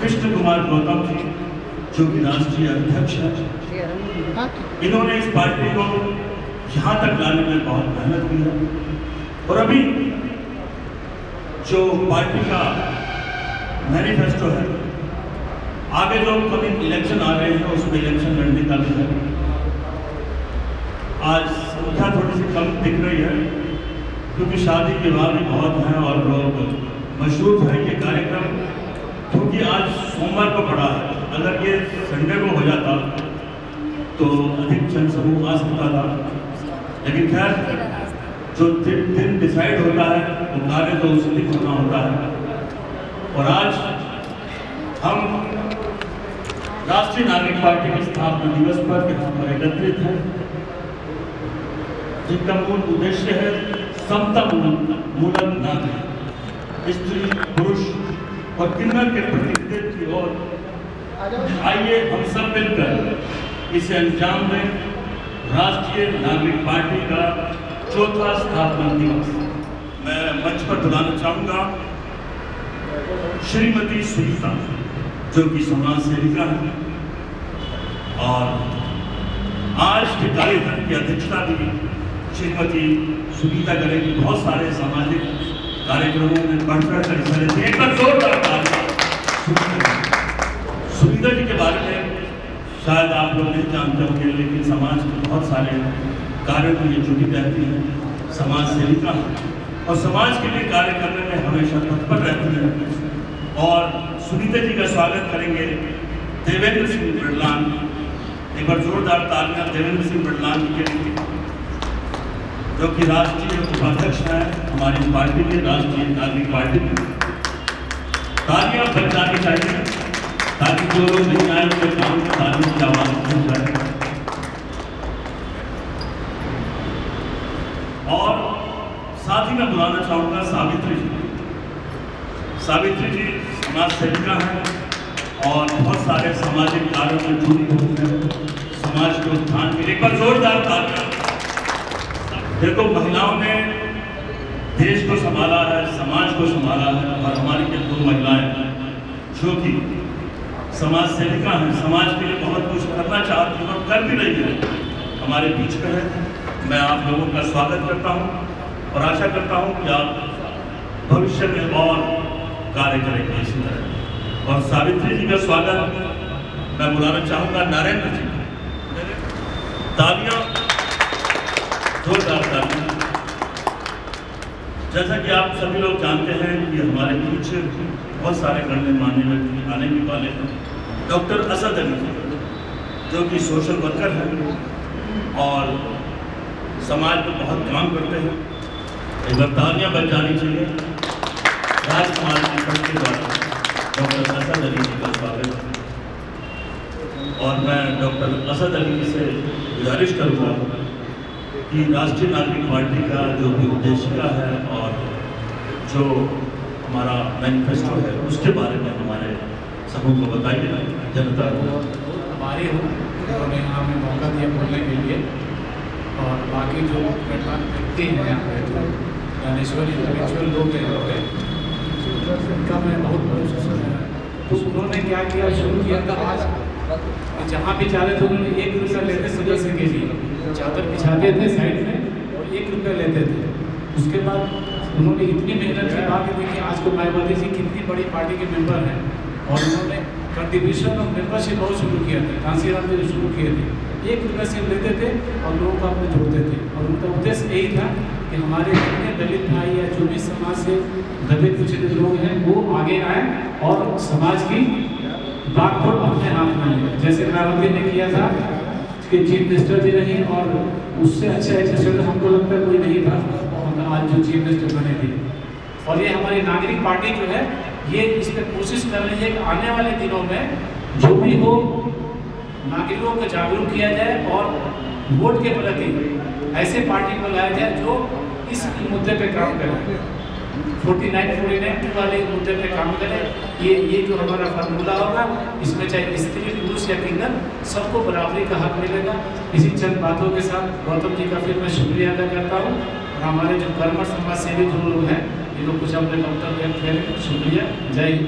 कृष्ण कुमार गौतम जी जो कि राष्ट्रीय अध्यक्ष है, इन्होंने इस पार्टी को यहाँ तक लाने में बहुत मेहनत की है। और अभी जो पार्टी का मैनिफेस्टो है, आगे जो कभी इलेक्शन आ रहे हैं उसमें इलेक्शन लड़ने का भी है। आज संख्या थोड़ी सी कम दिख रही है क्योंकि शादी विवाह भी बहुत हैं और लोग मशरूफ है ये कार्यक्रम, क्योंकि आज सोमवार को पड़ा है। अगर ये संडे को हो जाता तो अधिक जन समूह आ सकता था, लेकिन खैर जो दिन डिसाइड होता है वो कार्य तो उस दिन होना होता है। और आज हम राष्ट्रीय नागरिक पार्टी के स्थापना दिवस पर यहाँ पर एकत्रित हैं, जिनका मूल उद्देश्य है समता मूलन नागरिक, स्त्री पुरुष और किन्नर के प्रतिनिधित्व की ओर। आइए हम सब मिलकर इसे अंजाम दें। राष्ट्रीय नागरिक पार्टी का चौथा स्थापना दिवस मैं मंच पर बुलाना चाहूंगा श्रीमती सुनीता, जो कि समाज सेविका है और आज के कार्यक्रम की अध्यक्षता भी श्रीमती सुनीता करेंगी। बहुत सारे सामाजिक कार्यक्रमों में बढ़कर हिस्सा लेते हैं। एक बार जोरदार तालियां सुनीता जी के बारे में शायद आप लोग नहीं जानते होंगे, लेकिन समाज के बहुत सारे कार्यों में ये जुटी रहती हैं। समाज सेविका है और समाज के लिए कार्य करने में हमेशा तत्पर रहती है। और सुनीता जी का स्वागत करेंगे देवेंद्र सिंह बिड़लान। एक बार जोरदार तालियां देवेंद्र सिंह बिड़लान जी के लिए, जो कि राष्ट्रीय उपाध्यक्ष हैं हमारी पार्टी के, राष्ट्रीय नागरिक पार्टी की। तालियां बच जानी चाहिए ताकि जो लोग नहीं आए उनके काम में तालियों की आवाज सुन जाए। और साथ ही मैं बुलाना चाहूंगा सावित्री जी। सावित्री जी समाज सेविका हैं और बहुत सारे सामाजिक कार्यों में जुड़ी हुई हैं समाज के उत्थान के लिए। एक बार जोरदार तालियां। देखो, महिलाओं ने देश को संभाला है, समाज को संभाला है और हमारी ये दो महिलाएं जो कि समाज सेविका हैं, समाज के लिए बहुत कुछ करना चाहती हैं और कर भी रही है, हमारे बीच में है। मैं आप लोगों का स्वागत करता हूं और आशा करता हूं कि आप भविष्य में और कार्य करेंगे इसी तरह। और सावित्री जी का स्वागत मैं बुलाना चाहूंगा नरेंद्र जी। तालियां, जोरदार तालियां। जैसा कि आप सभी लोग जानते हैं कि हमारे बीच बहुत सारे गणमान्य व्यक्ति आने भी वाले हैं। डॉक्टर असद अली जी, जो कि सोशल वर्कर हैं और समाज में बहुत काम करते हैं। एक बार तालियां बच जानी चाहिए। राजकुमार जी के द्वारा डॉक्टर असद अली जी का स्वागत है। और मैं डॉक्टर असद अली जी से गुजारिश करूँगा कि राष्ट्रीय नागरिक पार्टी का जो भी उद्देश्य है और जो हमारा मैनिफेस्टो है उसके बारे में हमारे समूह को बताइए, जनता को। हमारे उन्होंने हमें मौका दिया बोलने के लिए। और बाकी जो व्यक्ति हैं यहाँ पे, जो ज्ञानेश्वर इंटेलेक्चुअल लोग हैं यहाँ पे, उनका मैं बहुत तो उन्होंने क्या किया, शुरू किया था आज जहाँ भी जा रहे थे उन्होंने 1 रुपया लेते सदस्य के लिए, चादर बिछाते थे साइड में और 1 रुपया लेते थे। उसके बाद उन्होंने इतनी मेहनत की बात देखी, आज को मायावती जी कितनी बड़ी पार्टी के मेंबर हैं और उन्होंने कंट्रीब्यूशन और मेंबरशिप बहुत शुरू किया था। कांसीराम जी शुरू किए थे, 1 रुपये से लेते थे और लोगों को अपने जोड़ते थे। और उनका उद्देश्य यही था कि हमारे जितने दलित भाई या जो भी समाज से दबे कुचले लोग हैं वो आगे आए और समाज की बात को अपने हाथ में लें। जैसे मायावती ने किया था कि चीफ मिनिस्टर जी रही और उससे अच्छा एडमिनिस्ट्रेटर हमको लगता है कोई नहीं था आज जो चीफ मिनिस्टर बने थे। और ये हमारी नागरिक पार्टी जो है ये इस पर कोशिश कर रही है कि आने वाले दिनों में जो भी हो नागरिकों को जागरूक किया जाए और वोट के प्रति ऐसे पार्टी को लाया जाए जो इस मुद्दे पे काम करे, 49-49 वाले मुद्दे पे काम करे। ये जो हमारा फार्मूला होगा इसमें चाहे स्त्री पुरुष या किन्नर सबको बराबरी का हक मिलेगा। इसी चंद बातों के साथ गौतम जी का फिर मैं शुक्रिया अदा करता हूँ। और हमारे जो कर्मठ समाज सेवी जो लोग हैं ये लोग कुछ अपने वक्तव्य व्यक्त करें। शुक्रिया, जय हिंद।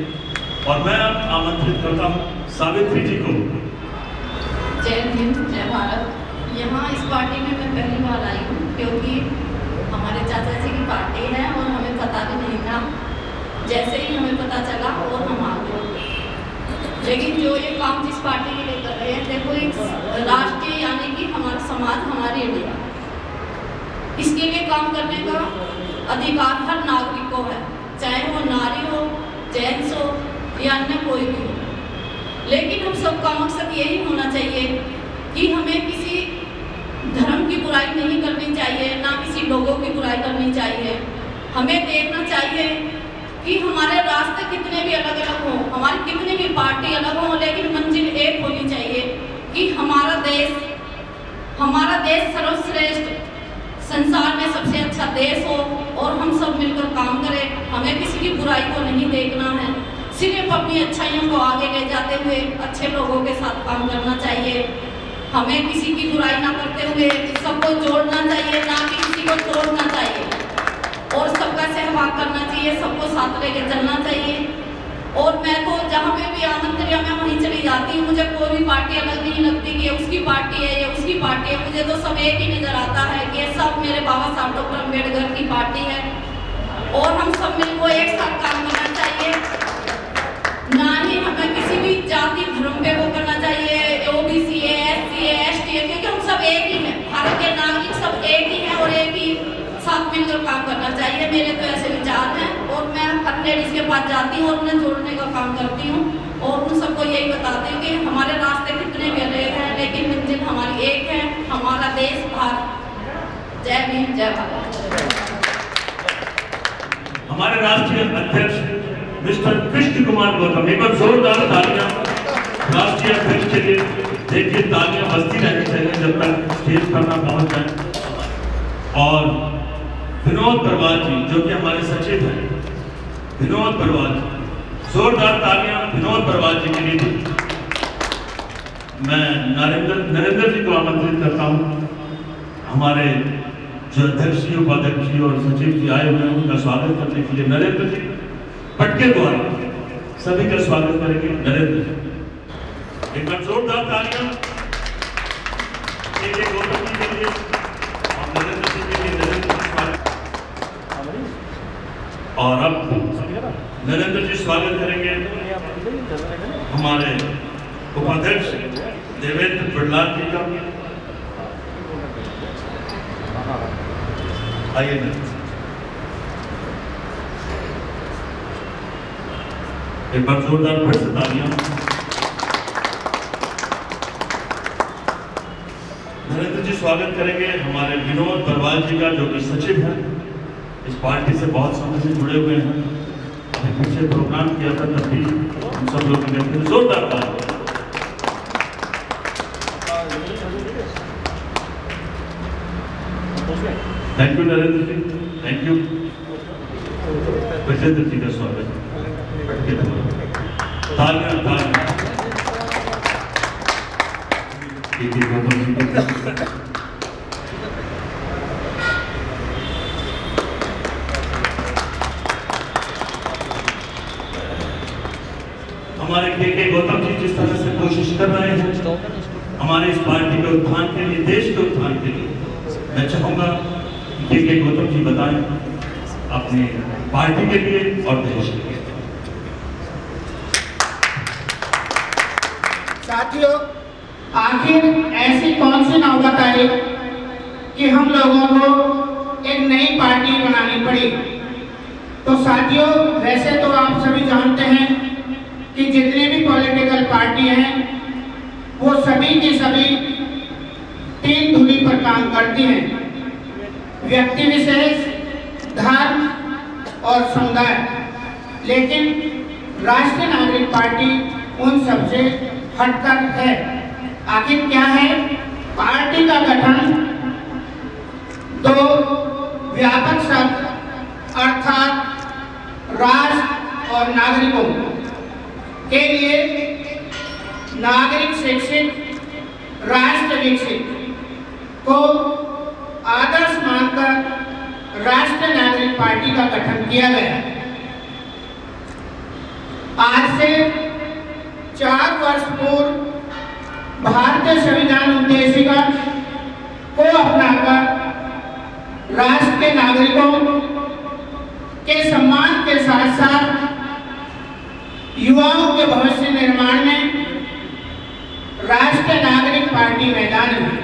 और मैं आमंत्रित करता हूँ सावित्री जी को। जय हिंद, जय भारत। यहाँ इस पार्टी में मैं पहली बार आई हूँ, क्योंकि हमारे चाचा जी की पार्टी है और हमें पता भी नहीं था। जैसे ही हमें पता चला और हम आ गए। लेकिन जो ये काम जिस पार्टी के लिए कर रहे हैं, देखो एक राष्ट्रीय यानी कि हमारा समाज, हमारी इंडिया, इसके लिए काम करने का अधिकार हर नागरिक को है, चाहे वो नारी हो, जेंट्स हो या अन्य कोई भी हो। लेकिन हम सबका मकसद यही होना चाहिए कि हमें किसी धर्म की बुराई नहीं करनी चाहिए, ना किसी लोगों की बुराई करनी चाहिए। हमें देखना चाहिए कि हमारे रास्ते कितने भी अलग अलग हों, हमारी कितनी भी पार्टी अलग हो, लेकिन मंजिल एक होनी चाहिए कि हमारा देश सर्वश्रेष्ठ, संसार में सबसे अच्छा देश हो और हम सब मिलकर काम करें। हमें किसी की बुराई को नहीं देखना है, सिर्फ अपनी अच्छाइयों को आगे ले जाते हुए अच्छे लोगों के साथ काम करना चाहिए। हमें किसी की बुराई ना करते हुए सबको जोड़ना चाहिए, ना कि किसी को तोड़ना चाहिए, और सबका सहभाग करना चाहिए, सबको साथ लेकर चलना चाहिए। और मैं तो जहाँ पे भी आमंत्रण या मैं वहीं चली जाती हूँ, मुझे कोई भी पार्टी अलग नहीं लगती कि उसकी पार्टी है या उसकी पार्टी है। मुझे तो सब एक ही नजर आता है कि ये सब मेरे बाबा साहब डॉक्टर अम्बेडकर की पार्टी है और हम सब मिलकर एक साथ काम करना चाहिए। ना ही हमें किसी भी जाति धर्म पे वो करना चाहिए, ओबीसी है, एससी है, एसटी है, क्योंकि हम सब एक ही हैं। भारत के नागरिक सब एक ही हैं और एक ही साथ मिलकर काम करना चाहिए। मेरे तो ऐसे विचार हैं और मैं हर लेडीज के पास जाती हूँ और उन्हें जोड़ने का काम करती हूँ और उन सबको यही बताती हूँ कि हमारे रास्ते कितने भी अलग हैं, लेकिन मंजिल हमारी एक है, हमारा देश भारत। जय भीम, जय भारत। हमारे राष्ट्रीय अध्यक्ष मिस्टर कृष्ण कुमार गौतम, एक बार जोरदार तालियां राष्ट्रीय अध्यक्ष के लिए। देखिए तालियां बजती रहनी चाहिए जब तक स्टेज पर ना पहुंच जाए। और विनोद बरवाल जी जो कि हमारे सचिव हैं, विनोद बरवाल जी, जोरदार तालियां विनोद बरवाल जी के लिए। मैं नरेंद्र जी को आमंत्रित करता हूं। हमारे जो अध्यक्ष जी, उपाध्यक्ष जी और सचिव जी आए हुए हैं, उनका स्वागत करने के लिए नरेंद्र जी पटके द्वारा सभी का स्वागत करेंगे। नरेंद्र जी, एक बार जोरदार तालियां गौतम जी के लिए और नरेंद्र जी के लिए। नरेंद्र जी स्वागत। और अब नरेंद्र जी स्वागत करेंगे हमारे उपाध्यक्ष देवेंद्र प्रहलाद जी का। आइए नरेंद्र, एक बार जोरदार फिर से तालियां। नरेंद्र जी स्वागत करेंगे हमारे विनोद बरवाल जी का, जो कि सचिव हैं, इस पार्टी से बहुत समय से जुड़े हुए हैं। हमने पीछे प्रोग्राम किया था तब भी हम सब लोग मिलकर जोरदार तालियां। Thank you Narendra ji, thank you. Vijendra ji का स्वागत। तालियां तालियां। हमारे के गौतम जी जिस तरह से कोशिश कर रहे हैं हमारे इस पार्टी के उत्थान के लिए, देश के उत्थान के लिए, मैं चाहूंगा कि के गौतम जी बताएं अपने पार्टी के लिए और देश के लिए। साथियों, आखिर ऐसी कौन सी नौबत आई कि हम लोगों को एक नई पार्टी बनानी पड़ी। तो साथियों, वैसे तो आप सभी जानते हैं कि जितनी भी पॉलिटिकल पार्टी हैं वो सभी की सभी तीन धुरी पर काम करती हैं: व्यक्ति विशेष, धर्म और समुदाय। लेकिन राष्ट्रीय नागरिक पार्टी उन सबसे हटकर है। आखिर क्या है? पार्टी का गठन दो व्यापक शब्द अर्थात राष्ट्र और नागरिकों के लिए नागरिक शिक्षित, राष्ट्र विकसित को आदर्श मानकर राष्ट्रीय नागरिक पार्टी का गठन किया गया। आज से 4 वर्ष पूर्व भारतीय संविधान उद्देशिका को अपनाकर राष्ट्र के नागरिकों के सम्मान के साथ साथ युवाओं के भविष्य निर्माण में राष्ट्रीय नागरिक पार्टी मैदान में।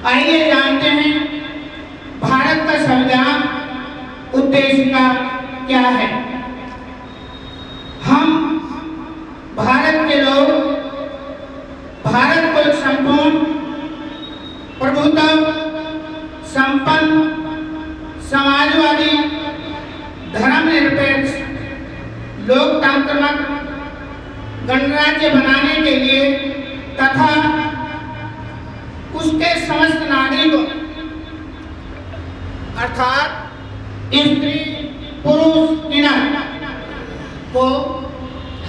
आइए जानते हैं भारत का संविधान उद्देशिका क्या है। हम भारत के लोग भारत को एक संपूर्ण प्रभुत्व संपन्न समाजवादी धर्मनिरपेक्ष लोकतांत्रिक गणराज्य बनाने के लिए तथा उसके समस्त नागरिकों अर्थात स्त्री पुरुष किन्नर को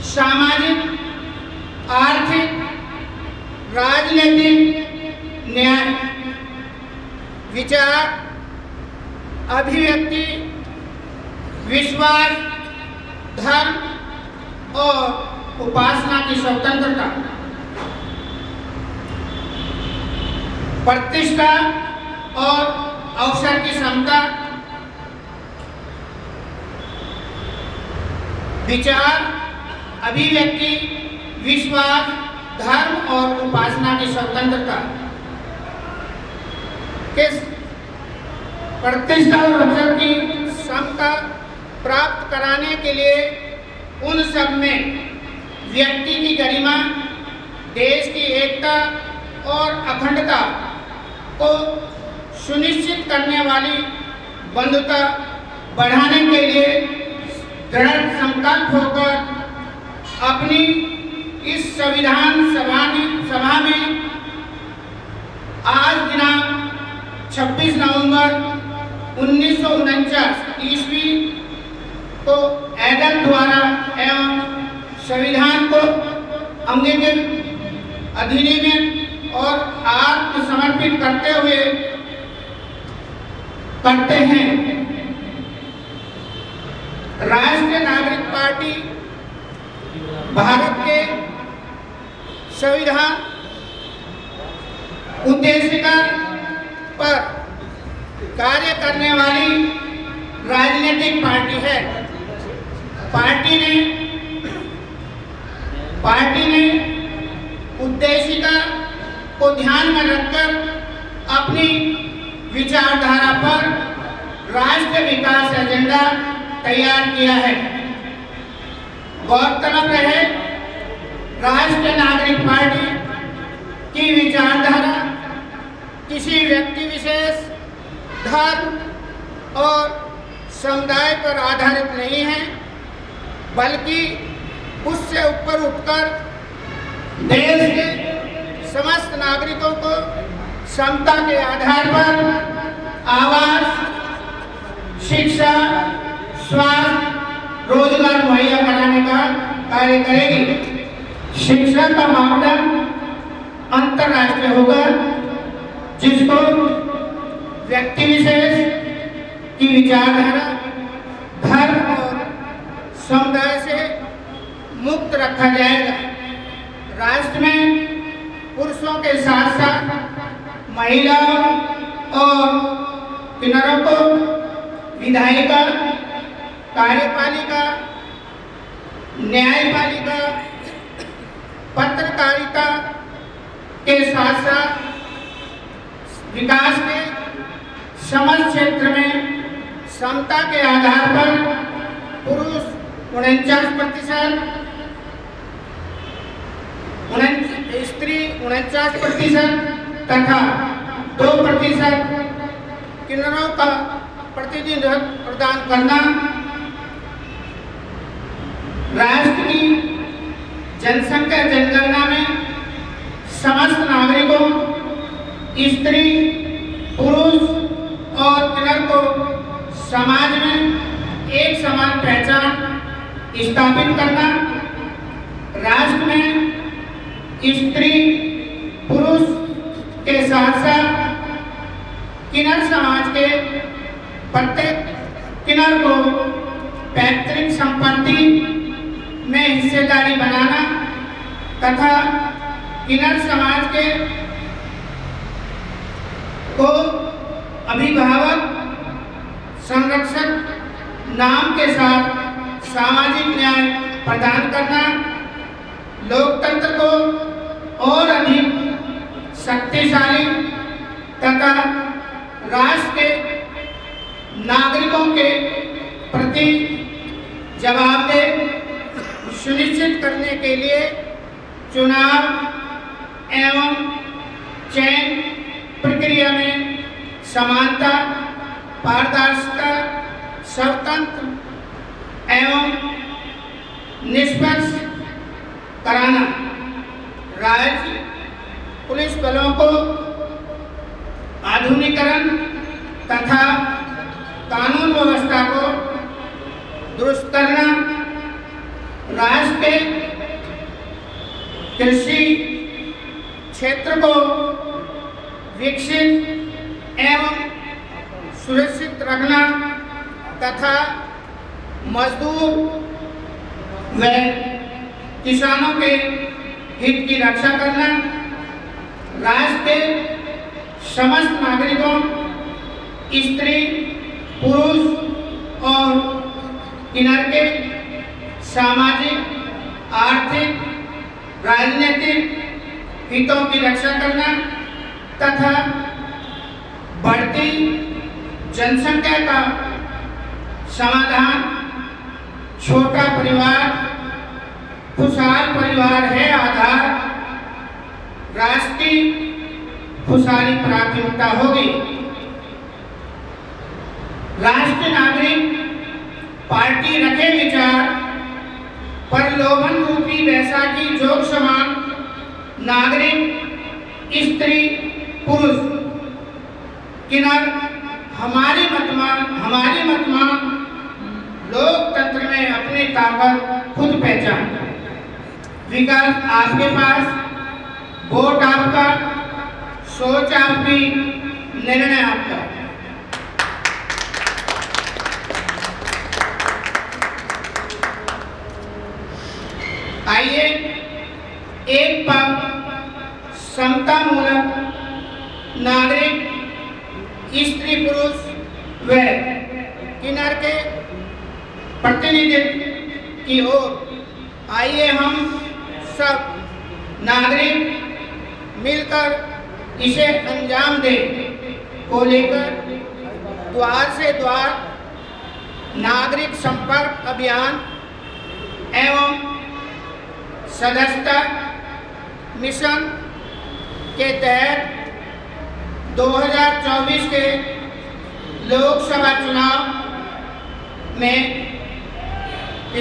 सामाजिक आर्थिक राजनीतिक न्याय विचार अभिव्यक्ति विश्वास धर्म और उपासना की स्वतंत्रता प्रतिष्ठा और अवसर की समता विचार अभिव्यक्ति विश्वास धर्म और उपासना की स्वतंत्रता के प्रतिष्ठा और अवसर की समता प्राप्त कराने के लिए उन सब में व्यक्ति की गरिमा देश की एकता और अखंडता को सुनिश्चित करने वाली बंधुता बढ़ाने के लिए दृढ़ संकल्प होकर अपनी इस संविधान सभा में आज दिनांक 26 नवंबर 1949 ईस्वी को ऐदल द्वारा एवं संविधान को अंगीकृत अधिनियम और आत्मसमर्पित करते हैं। राष्ट्रीय नागरिक पार्टी भारत के संविधान उद्देशिका पर कार्य करने वाली राजनीतिक पार्टी है। पार्टी ने उद्देशिका को ध्यान में रखकर अपनी विचारधारा पर राष्ट्रीय विकास एजेंडा तैयार किया है। गौरतलब रहे राष्ट्रीय नागरिक पार्टी की विचारधारा किसी व्यक्ति विशेष धर्म और समुदाय पर आधारित नहीं है, बल्कि उससे ऊपर उठकर देश के समस्त नागरिकों को समता के आधार पर आवास, शिक्षा, स्वास्थ्य, रोजगार मुहैया कराने का कार्य करेगी। शिक्षा का मापदंड अंतर्राष्ट्रीय होगा, जिसको व्यक्ति विशेष की विचारधारा धर्म और समुदाय से मुक्त रखा जाएगा। राष्ट्र में पुरुषों के साथ साथ महिलाओं और किन्नरों को विधायिका, कार्यपालिका, न्यायपालिका, पत्रकारिता के साथ साथ विकास के समस्त क्षेत्र में समता के आधार पर पुरुष 49%, स्त्री 49% तथा 2% किन्नरों का प्रतिनिधित्व प्रदान करना राष्ट्र की जनसंख्या जनगणना में समस्त नागरिकों, स्त्री, पुरुष और किन्नर को समाज में एक समान पहचान स्थापित करना, राष्ट्र में स्त्री पुरुष के साथ साथ किन्नर समाज के प्रत्येक किन्नर को पैतृक संपत्ति में हिस्सेदारी बनाना तथा किन्नर समाज के को अभिभावक संरक्षक नाम के साथ सामाजिक न्याय प्रदान करना, लोकतंत्र को और अधिक शक्तिशाली तथा राष्ट्र के नागरिकों के प्रति जवाबदेह सुनिश्चित करने के लिए चुनाव एवं चयन प्रक्रिया में समानता, पारदर्शिता, स्वतंत्र एवं निष्पक्ष कराना, राज्य पुलिस बलों को आधुनिकीकरण तथा कानून व्यवस्था को दुरुस्त करना, राष्ट्र के कृषि क्षेत्र को विकसित एवं सुरक्षित रखना तथा मजदूर व किसानों के हित की रक्षा करना, राष्ट्र के समस्त नागरिकों, स्त्री, पुरुष और किन्नर के सामाजिक, आर्थिक, राजनीतिक हितों की रक्षा करना तथा बढ़ती जनसंख्या का समाधान, छोटा परिवार खुशहाल परिवार है आधार, राष्ट्र की खुशहाली प्राथमिकता होगी। राष्ट्रीय नागरिक पार्टी रखे विचार पर लोभन रूपी वैसाखी जोग समान नागरिक, स्त्री, पुरुष, किन्नर हमारी मतमान लोकतंत्र में अपनी ताकत खुद पहचान। विकल्प आपके पास, वोट आपका, सोच आपकी, निर्णय आपका। आइए एक पग समतामूलक नागरिक, स्त्री, पुरुष व किन्नर के प्रतिनिधित्व की ओर आइए हम सब नागरिक मिलकर इसे अंजाम दें को लेकर द्वार से द्वार नागरिक संपर्क अभियान एवं सदस्यता मिशन के तहत 2024 के लोकसभा चुनाव में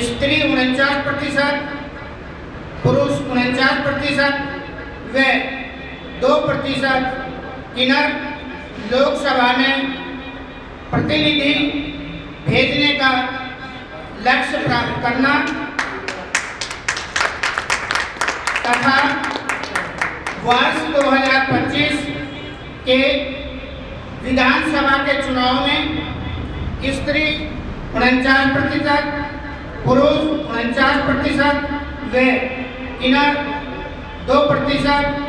स्त्री 49%, पुरुष 49% व 2% किन्नर लोकसभा में प्रतिनिधि भेजने का लक्ष्य प्राप्त करना तथा वर्ष 2025 के विधानसभा के चुनाव में स्त्री 49%, पुरुष 49% व किन्नर 2%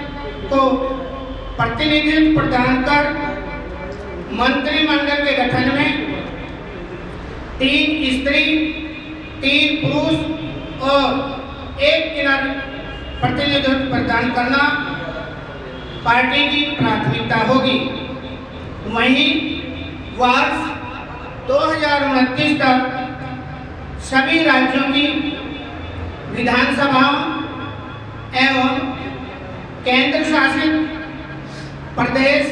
को प्रतिनिधित्व प्रदान कर मंत्रिमंडल के गठन में 3 स्त्री, 3 पुरुष और 1 किन्नर प्रतिनिधित्व प्रदान करना पार्टी की प्राथमिकता होगी। वहीं वर्ष 2029 तक सभी राज्यों की विधानसभाओं एवं केंद्र शासित प्रदेश,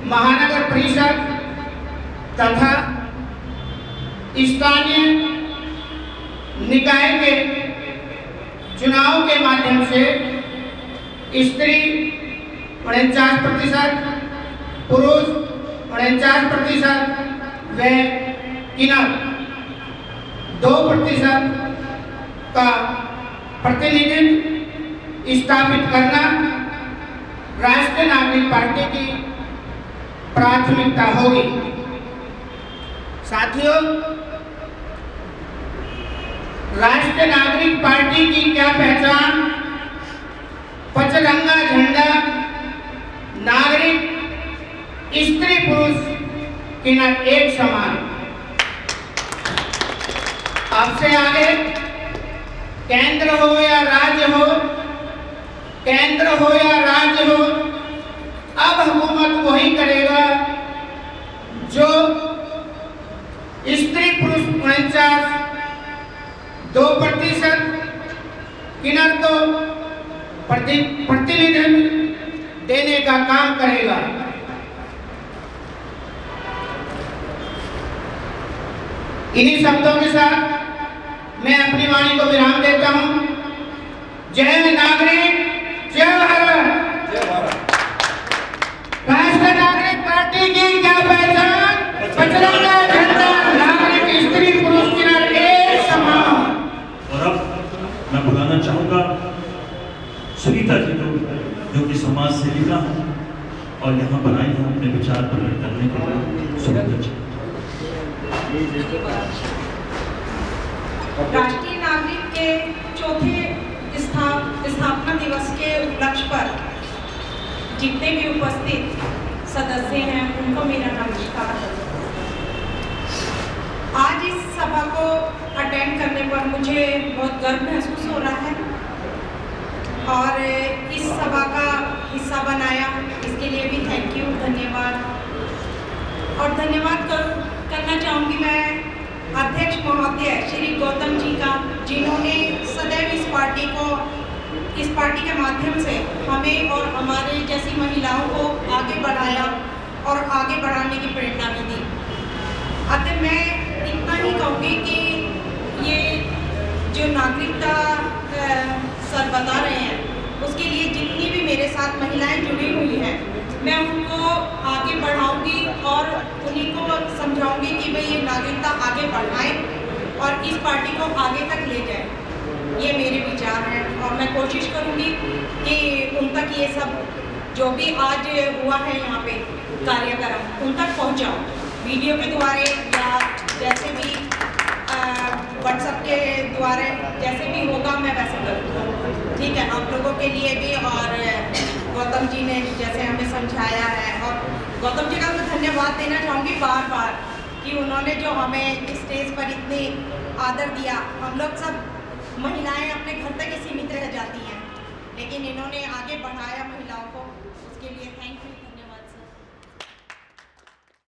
महानगर परिषद तथा स्थानीय निकाय के चुनाव के माध्यम से स्त्री 49%, पुरुष 49% व किन्नर 2% का प्रतिनिधित्व स्थापित करना राष्ट्रीय नागरिक पार्टी की प्राथमिकता होगी। साथियों, राष्ट्रीय नागरिक पार्टी की क्या पहचान? पचरंगा झंडा, नागरिक स्त्री पुरुष किनार एक समान। आपसे आगे केंद्र हो या राज्य हो, केंद्र हो या राज्य हो, अब हुकूमत वही करेगा जो स्त्री पुरुष 2% किन्नर को प्रतिनिधित्व देने का काम करेगा। इन्हीं शब्दों के साथ मैं अपनी वाणी को विराम देता हूं। जय नागरिक, जय भारत। राष्ट्रीय नागरिक पार्टी की क्या पहचान? पचरंगा झंडा, नागरिक स्त्री पुरुष किनार एक समान। और अब मैं बुलाना चाहूंगा सुनीता जी को, जो कि समाज सेविका हैं और यहाँ बनाई हैं अपने विचार प्रकट करने के लिए। सुनीता जी। राष्ट्रीय नागरिक के चौथे स्थापना दिवस के उपलक्ष्य पर जितने भी उपस्थित सदस्य हैं उनको मेरा नमस्कार। आज इस सभा को अटेंड करने पर मुझे बहुत गर्व महसूस हो रहा है और इस सभा का हिस्सा बनाया, इसके लिए भी थैंक यू, धन्यवाद। और धन्यवाद करना चाहूँगी मैं अध्यक्ष महोदय श्री गौतम जी का, जिन्होंने सदैव इस पार्टी के माध्यम से हमें और हमारे जैसी महिलाओं को आगे बढ़ाया और आगे बढ़ाने की प्रेरणा भी दी। अतः मैं इतना ही कहूँगी कि ये जो नागरिकता सर बता रहे हैं, उसके लिए जितनी भी मेरे साथ महिलाएं जुड़ी हुई हैं, मैं उनको आगे बढ़ाऊंगी और उन्हीं को समझाऊंगी कि भाई ये नागरिकता आगे बढ़ाएं और इस पार्टी को आगे तक ले जाए। ये मेरे विचार हैं और मैं कोशिश करूंगी कि उन तक ये सब जो भी आज हुआ है यहाँ पे कार्यक्रम उन तक पहुँचाऊँ, वीडियो के द्वारा या जैसे भी व्हाट्सएप के द्वारा जैसे भी होगा मैं वैसे करूँगा। ठीक है, आप लोगों के लिए भी। और गौतम जी ने जैसे हमें समझाया है, और गौतम जी का मैं धन्यवाद देना चाहूँगी बार बार कि उन्होंने जो हमें स्टेज पर इतनी आदर दिया। हम लोग सब महिलाएं अपने घर तक ही सीमित रह जाती हैं, लेकिन इन्होंने आगे बढ़ाया महिलाओं को, उसके लिए थैंक यू।